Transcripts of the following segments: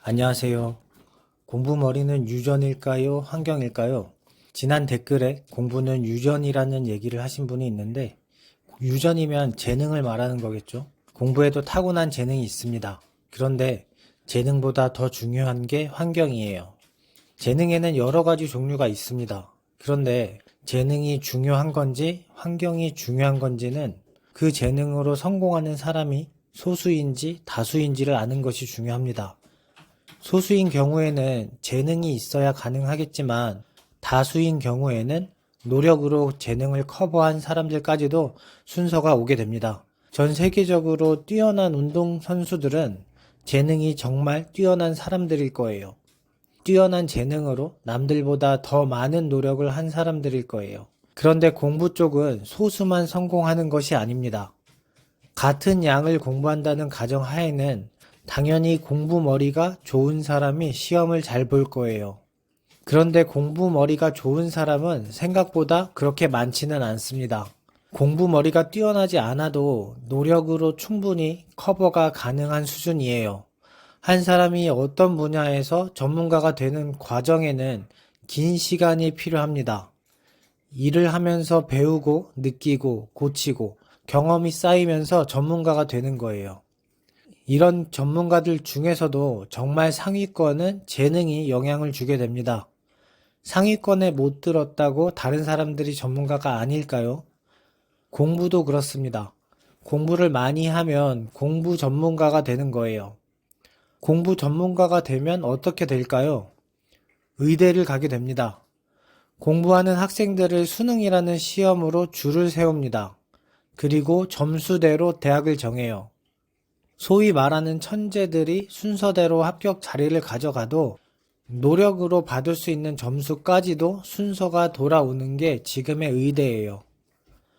안녕하세요. 공부머리는 유전일까요? 환경일까요? 지난 댓글에 공부는 유전이라는 얘기를 하신 분이 있는데, 유전이면 재능을 말하는 거겠죠? 공부에도 타고난 재능이 있습니다. 그런데 재능보다 더 중요한 게 환경이에요. 재능에는 여러 가지 종류가 있습니다. 그런데 재능이 중요한 건지 환경이 중요한 건지는 그 재능으로 성공하는 사람이 소수인지 다수인지를 아는 것이 중요합니다. 소수인 경우에는 재능이 있어야 가능하겠지만 다수인 경우에는 노력으로 재능을 커버한 사람들까지도 순서가 오게 됩니다. 전 세계적으로 뛰어난 운동선수들은 재능이 정말 뛰어난 사람들일 거예요. 뛰어난 재능으로 남들보다 더 많은 노력을 한 사람들일 거예요. 그런데 공부 쪽은 소수만 성공하는 것이 아닙니다. 같은 양을 공부한다는 가정하에는 당연히 공부머리가 좋은 사람이 시험을 잘 볼 거예요. 그런데 공부머리가 좋은 사람은 생각보다 그렇게 많지는 않습니다. 공부머리가 뛰어나지 않아도 노력으로 충분히 커버가 가능한 수준이에요. 한 사람이 어떤 분야에서 전문가가 되는 과정에는 긴 시간이 필요합니다. 일을 하면서 배우고 느끼고 고치고 경험이 쌓이면서 전문가가 되는 거예요. 이런 전문가들 중에서도 정말 상위권은 재능이 영향을 주게 됩니다. 상위권에 못 들었다고 다른 사람들이 전문가가 아닐까요? 공부도 그렇습니다. 공부를 많이 하면 공부 전문가가 되는 거예요. 공부 전문가가 되면 어떻게 될까요? 의대를 가게 됩니다. 공부하는 학생들을 수능이라는 시험으로 줄을 세웁니다. 그리고 점수대로 대학을 정해요. 소위 말하는 천재들이 순서대로 합격 자리를 가져가도 노력으로 받을 수 있는 점수까지도 순서가 돌아오는 게 지금의 의대예요.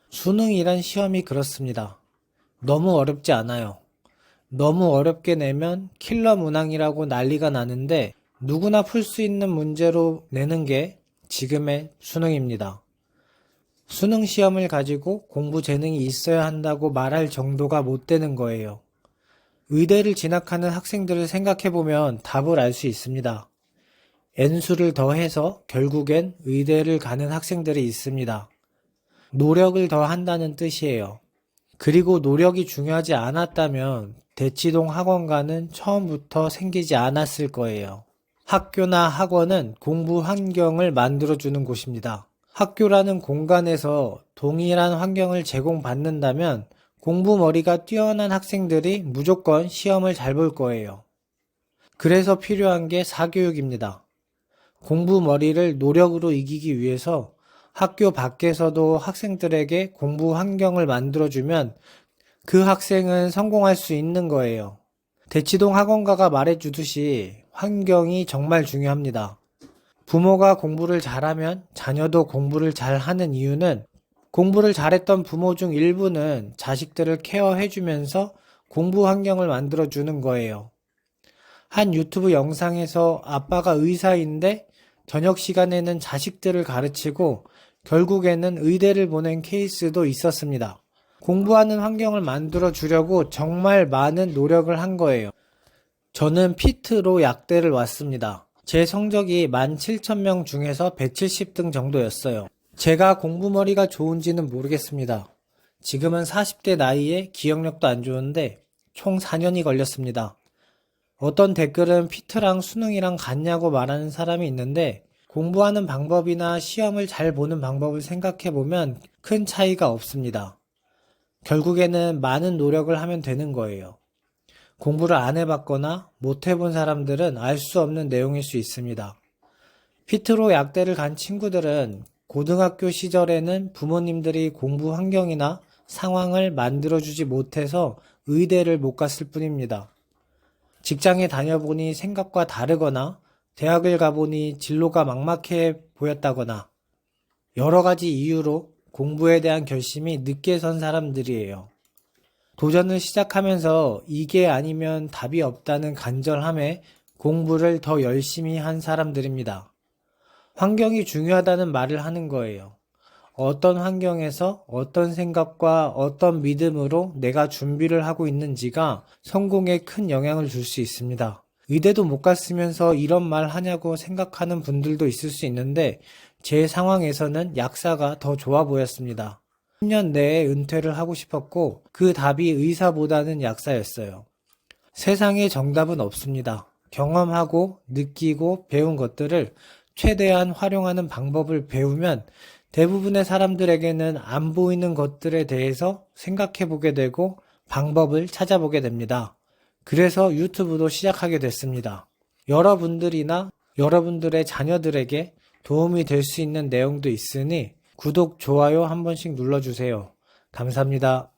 수능이란 시험이 그렇습니다. 너무 어렵지 않아요. 너무 어렵게 내면 킬러 문항이라고 난리가 나는데 누구나 풀 수 있는 문제로 내는 게 지금의 수능입니다. 수능 시험을 가지고 공부 재능이 있어야 한다고 말할 정도가 못 되는 거예요. 의대를 진학하는 학생들을 생각해보면 답을 알 수 있습니다. N수를 더해서 결국엔 의대를 가는 학생들이 있습니다. 노력을 더 한다는 뜻이에요. 그리고 노력이 중요하지 않았다면 대치동 학원가는 처음부터 생기지 않았을 거예요. 학교나 학원은 공부 환경을 만들어주는 곳입니다. 학교라는 공간에서 동일한 환경을 제공받는다면 공부머리가 뛰어난 학생들이 무조건 시험을 잘 볼 거예요. 그래서 필요한 게 사교육입니다. 공부머리를 노력으로 이기기 위해서 학교 밖에서도 학생들에게 공부 환경을 만들어주면 그 학생은 성공할 수 있는 거예요. 대치동 학원가가 말해주듯이 환경이 정말 중요합니다. 부모가 공부를 잘하면 자녀도 공부를 잘하는 이유는 공부를 잘했던 부모 중 일부는 자식들을 케어해주면서 공부 환경을 만들어주는 거예요. 한 유튜브 영상에서 아빠가 의사인데 저녁 시간에는 자식들을 가르치고 결국에는 의대를 보낸 케이스도 있었습니다. 공부하는 환경을 만들어주려고 정말 많은 노력을 한 거예요. 저는 피트로 약대를 왔습니다. 제 성적이 17,000명 중에서 170등 정도였어요. 제가 공부머리가 좋은지는 모르겠습니다. 지금은 40대 나이에 기억력도 안 좋은데 총 4년이 걸렸습니다. 어떤 댓글은 피트랑 수능이랑 같냐고 말하는 사람이 있는데 공부하는 방법이나 시험을 잘 보는 방법을 생각해보면 큰 차이가 없습니다. 결국에는 많은 노력을 하면 되는 거예요. 공부를 안 해봤거나 못 해본 사람들은 알 수 없는 내용일 수 있습니다. 피트로 약대를 간 친구들은 고등학교 시절에는 부모님들이 공부 환경이나 상황을 만들어주지 못해서 의대를 못 갔을 뿐입니다. 직장에 다녀보니 생각과 다르거나 대학을 가보니 진로가 막막해 보였다거나 여러 가지 이유로 공부에 대한 결심이 늦게 선 사람들이에요. 도전을 시작하면서 이게 아니면 답이 없다는 간절함에 공부를 더 열심히 한 사람들입니다. 환경이 중요하다는 말을 하는 거예요. 어떤 환경에서 어떤 생각과 어떤 믿음으로 내가 준비를 하고 있는지가 성공에 큰 영향을 줄 수 있습니다. 의대도 못 갔으면서 이런 말 하냐고 생각하는 분들도 있을 수 있는데 제 상황에서는 약사가 더 좋아 보였습니다. 10년 내에 은퇴를 하고 싶었고 그 답이 의사보다는 약사였어요. 세상에 정답은 없습니다. 경험하고 느끼고 배운 것들을 최대한 활용하는 방법을 배우면 대부분의 사람들에게는 안 보이는 것들에 대해서 생각해 보게 되고 방법을 찾아보게 됩니다. 그래서 유튜브도 시작하게 됐습니다. 여러분들이나 여러분들의 자녀들에게 도움이 될 수 있는 내용도 있으니 구독, 좋아요 한 번씩 눌러주세요. 감사합니다.